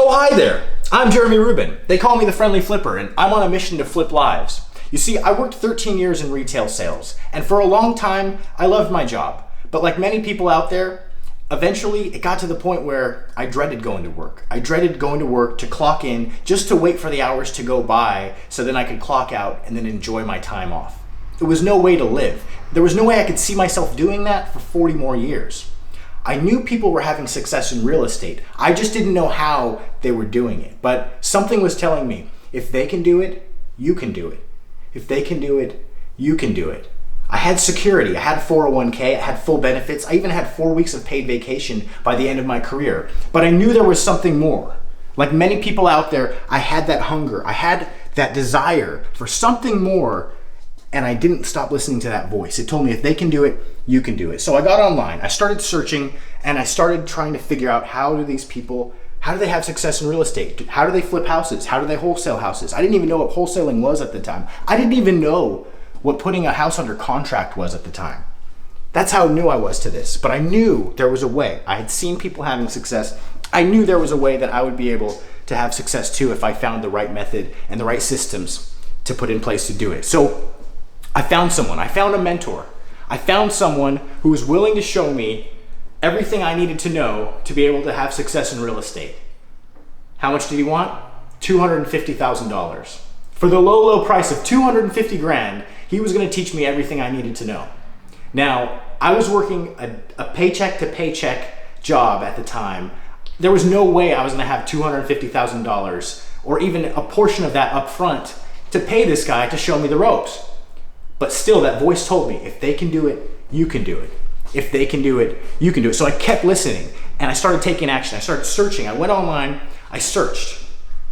Oh, hi there. I'm Jeremy Rubin. They call me the Friendly Flipper, and I'm on a mission to flip lives. You see, I worked 13 years in retail sales, and for a long time, I loved my job. But like many people out there, eventually it got to the point where I dreaded going to work. I dreaded going to work to clock in just to wait for the hours to go by so then I could clock out and then enjoy my time off. It was no way to live. There was no way I could see myself doing that for 40 more years. I knew people were having success in real estate. I just didn't know how they were doing it. But something was telling me, if they can do it, you can do it. If they can do it, you can do it. I had security. I had 401k. I had full benefits. I even had 4 weeks of paid vacation by the end of my career. But I knew there was something more. Like many people out there, I had that hunger. I had that desire for something more. And I didn't stop listening to that voice. It told me if they can do it, you can do it. So I got online, I started searching, and I started trying to figure out how do they have success in real estate? How do they flip houses? How do they wholesale houses? I didn't even know what wholesaling was at the time. I didn't even know what putting a house under contract was at the time. That's how new I was to this. But I knew there was a way. I had seen people having success. I knew there was a way that I would be able to have success too if I found the right method and the right systems to put in place to do it. So I found someone, I found a mentor. I found someone who was willing to show me everything I needed to know to be able to have success in real estate. How much did he want? $250,000. For the low price of 250 grand, he was gonna teach me everything I needed to know. Now, I was working a paycheck to paycheck job at the time. There was no way I was gonna have $250,000 or even a portion of that up front to pay this guy to show me the ropes. But still, that voice told me, if they can do it, you can do it. If they can do it, you can do it. So I kept listening and I started taking action. I started searching. I went online, I searched,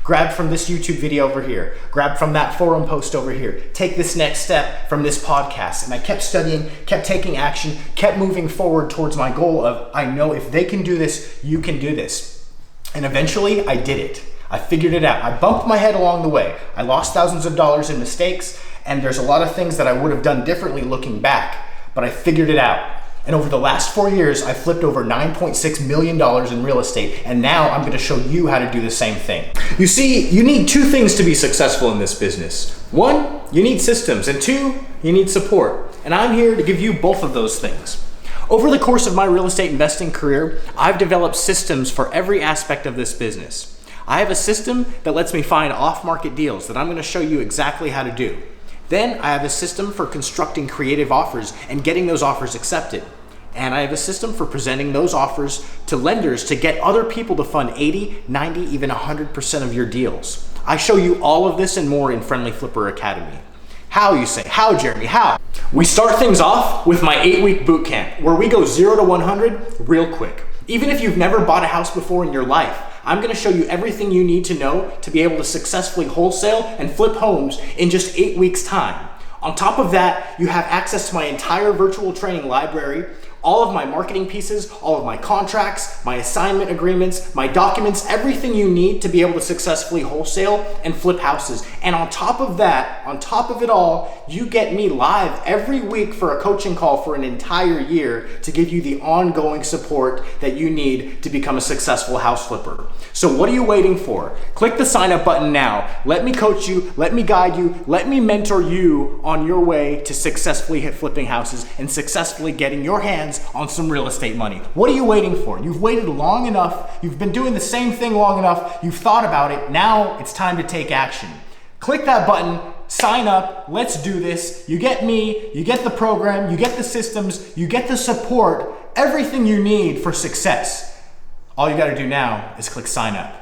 grabbed from this YouTube video over here, grabbed from that forum post over here, take this next step from this podcast. And I kept studying, kept taking action, kept moving forward towards my goal of, I know if they can do this, you can do this. And eventually I did it. I figured it out. I bumped my head along the way. I lost thousands of dollars in mistakes, and there's a lot of things that I would have done differently looking back, but I figured it out. And over the last 4 years, I flipped over $9.6 million in real estate, and now I'm gonna show you how to do the same thing. You see, you need two things to be successful in this business. One, you need systems, and two, you need support. And I'm here to give you both of those things. Over the course of my real estate investing career, I've developed systems for every aspect of this business. I have a system that lets me find off-market deals that I'm gonna show you exactly how to do. Then I have a system for constructing creative offers and getting those offers accepted. And I have a system for presenting those offers to lenders to get other people to fund 80, 90, even 100% of your deals. I show you all of this and more in Friendly Flipper Academy. How, you say? How, Jeremy? How? We start things off with my 8-week boot camp where we go 0 to 100 real quick. Even if you've never bought a house before in your life, I'm gonna show you everything you need to know to be able to successfully wholesale and flip homes in just 8 weeks' time. On top of that, you have access to my entire virtual training library, all of my marketing pieces, all of my contracts, my assignment agreements, my documents, everything you need to be able to successfully wholesale and flip houses. And on top of that, on top of it all, you get me live every week for a coaching call for an entire year to give you the ongoing support that you need to become a successful house flipper. So what are you waiting for? Click the sign up button now. Let me coach you, let me guide you, let me mentor you on your way to successfully hit flipping houses and successfully getting your hands on some real estate money. What are you waiting for? You've waited long enough. You've been doing the same thing long enough. You've thought about it. Now it's time to take action. Click that button, sign up, let's do this. You get me, you get the program, you get the systems, you get the support, everything you need for success. All you gotta do now is click sign up.